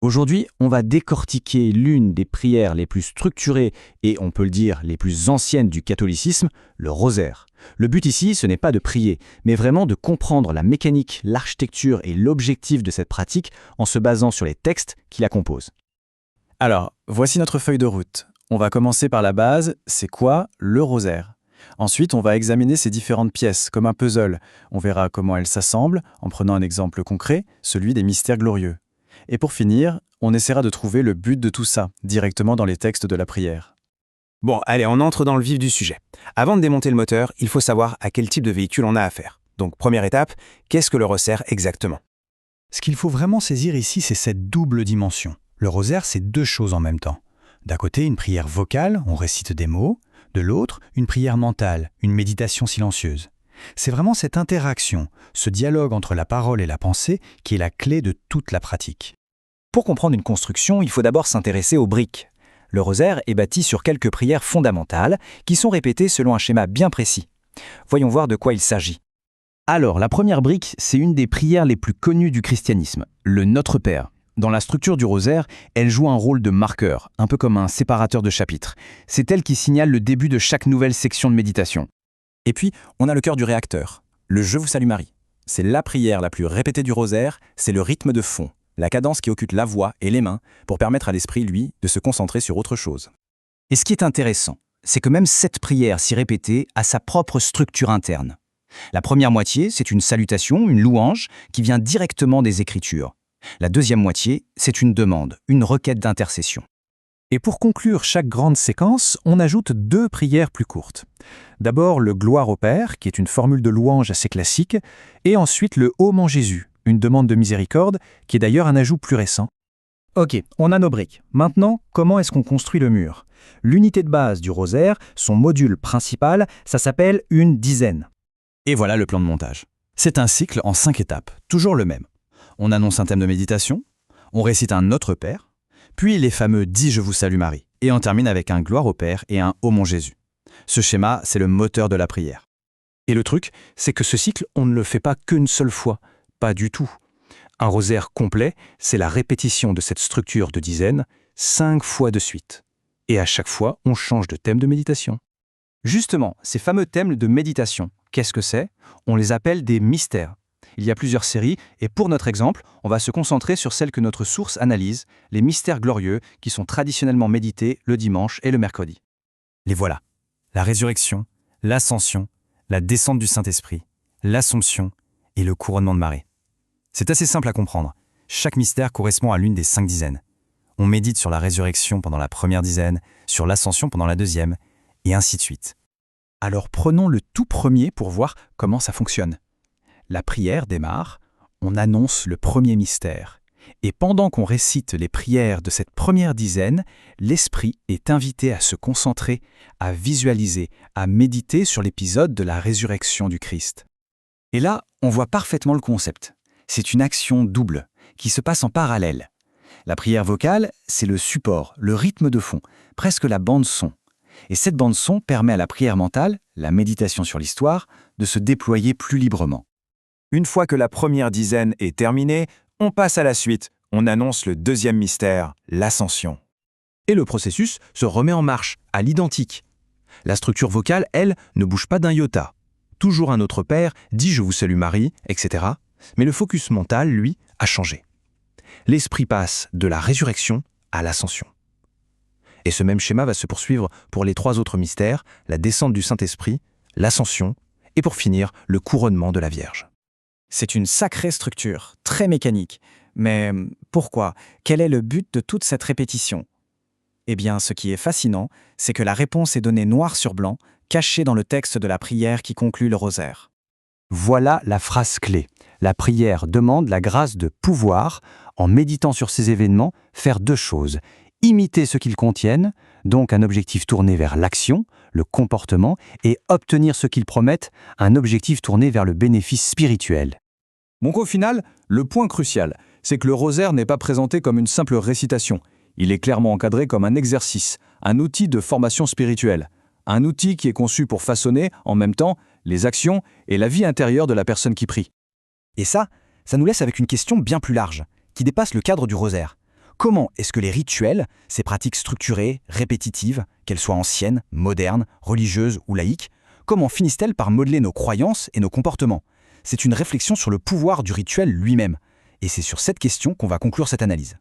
Aujourd'hui, on va décortiquer l'une des prières les plus structurées et, on peut le dire, les plus anciennes du catholicisme, le rosaire. Le but ici, ce n'est pas de prier, mais vraiment de comprendre la mécanique, l'architecture et l'objectif de cette pratique en se basant sur les textes qui la composent. Alors, voici notre feuille de route. On va commencer par la base, c'est quoi le rosaire? Ensuite, on va examiner ces différentes pièces, comme un puzzle. On verra comment elles s'assemblent, en prenant un exemple concret, celui des mystères glorieux. Et pour finir, on essaiera de trouver le but de tout ça, directement dans les textes de la prière. Bon, allez, on entre dans le vif du sujet. Avant de démonter le moteur, il faut savoir à quel type de véhicule on a affaire. Donc, première étape, qu'est-ce que le rosaire exactement? Ce qu'il faut vraiment saisir ici, c'est cette double dimension. Le rosaire, c'est deux choses en même temps. D'un côté, une prière vocale, on récite des mots. De l'autre, une prière mentale, une méditation silencieuse. C'est vraiment cette interaction, ce dialogue entre la parole et la pensée qui est la clé de toute la pratique. Pour comprendre une construction, il faut d'abord s'intéresser aux briques. Le rosaire est bâti sur quelques prières fondamentales qui sont répétées selon un schéma bien précis. Voyons voir de quoi il s'agit. Alors, la première brique, c'est une des prières les plus connues du christianisme, le Notre Père. Dans la structure du rosaire, elle joue un rôle de marqueur, un peu comme un séparateur de chapitres. C'est elle qui signale le début de chaque nouvelle section de méditation. Et puis, on a le cœur du réacteur, le Je vous salue Marie. C'est la prière la plus répétée du rosaire, c'est le rythme de fond, la cadence qui occupe la voix et les mains pour permettre à l'esprit, lui, de se concentrer sur autre chose. Et ce qui est intéressant, c'est que même cette prière si répétée a sa propre structure interne. La première moitié, c'est une salutation, une louange qui vient directement des Écritures. La deuxième moitié, c'est une demande, une requête d'intercession. Et pour conclure chaque grande séquence, on ajoute deux prières plus courtes. D'abord le Gloire au Père, qui est une formule de louange assez classique, et ensuite le Ô mon Jésus, une demande de miséricorde, qui est d'ailleurs un ajout plus récent. Ok, on a nos briques. Maintenant, comment est-ce qu'on construit le mur? L'unité de base du rosaire, son module principal, ça s'appelle une dizaine. Et voilà le plan de montage. C'est un cycle en 5 étapes, toujours le même. On annonce un thème de méditation, on récite un Notre Père, puis les fameux « Dis je vous salue Marie », et on termine avec un Gloire au Père et un Ô mon Jésus. Ce schéma, c'est le moteur de la prière. Et le truc, c'est que ce cycle, on ne le fait pas qu'une seule fois. Pas du tout. Un rosaire complet, c'est la répétition de cette structure de dizaines 5 fois de suite. Et à chaque fois, on change de thème de méditation. Justement, ces fameux thèmes de méditation, qu'est-ce que c'est? On les appelle des mystères. Il y a plusieurs séries, et pour notre exemple, on va se concentrer sur celle que notre source analyse, les mystères glorieux, qui sont traditionnellement médités le dimanche et le mercredi. Les voilà. La résurrection, l'ascension, la descente du Saint-Esprit, l'Assomption et le couronnement de Marie. C'est assez simple à comprendre. Chaque mystère correspond à l'une des 5 dizaines. On médite sur la résurrection pendant la première dizaine, sur l'ascension pendant la deuxième, et ainsi de suite. Alors prenons le tout premier pour voir comment ça fonctionne. La prière démarre, on annonce le premier mystère. Et pendant qu'on récite les prières de cette première dizaine, l'esprit est invité à se concentrer, à visualiser, à méditer sur l'épisode de la résurrection du Christ. Et là, on voit parfaitement le concept. C'est une action double, qui se passe en parallèle. La prière vocale, c'est le support, le rythme de fond, presque la bande-son. Et cette bande-son permet à la prière mentale, la méditation sur l'histoire, de se déployer plus librement. Une fois que la première dizaine est terminée, on passe à la suite. On annonce le deuxième mystère, l'Ascension. Et le processus se remet en marche, à l'identique. La structure vocale, elle, ne bouge pas d'un iota. Toujours un Notre Père, dit je vous salue Marie, etc. Mais le focus mental, lui, a changé. L'esprit passe de la résurrection à l'ascension. Et ce même schéma va se poursuivre pour les 3 autres mystères, la descente du Saint-Esprit, l'ascension, et pour finir, le couronnement de la Vierge. C'est une sacrée structure, très mécanique. Mais pourquoi? Quel est le but de toute cette répétition? Eh bien, ce qui est fascinant, c'est que la réponse est donnée noir sur blanc, cachée dans le texte de la prière qui conclut le rosaire. Voilà la phrase clé. La prière demande la grâce de pouvoir, en méditant sur ces événements, faire 2 choses. Imiter ce qu'ils contiennent, donc un objectif tourné vers l'action, le comportement, et obtenir ce qu'ils promettent, un objectif tourné vers le bénéfice spirituel. Donc au final, le point crucial, c'est que le rosaire n'est pas présenté comme une simple récitation. Il est clairement encadré comme un exercice, un outil de formation spirituelle. Un outil qui est conçu pour façonner, en même temps, les actions et la vie intérieure de la personne qui prie. Et ça nous laisse avec une question bien plus large, qui dépasse le cadre du rosaire. comment est-ce que les rituels, ces pratiques structurées, répétitives, qu'elles soient anciennes, modernes, religieuses ou laïques, comment finissent-elles par modeler nos croyances et nos comportements? C'est une réflexion sur le pouvoir du rituel lui-même. Et c'est sur cette question qu'on va conclure cette analyse.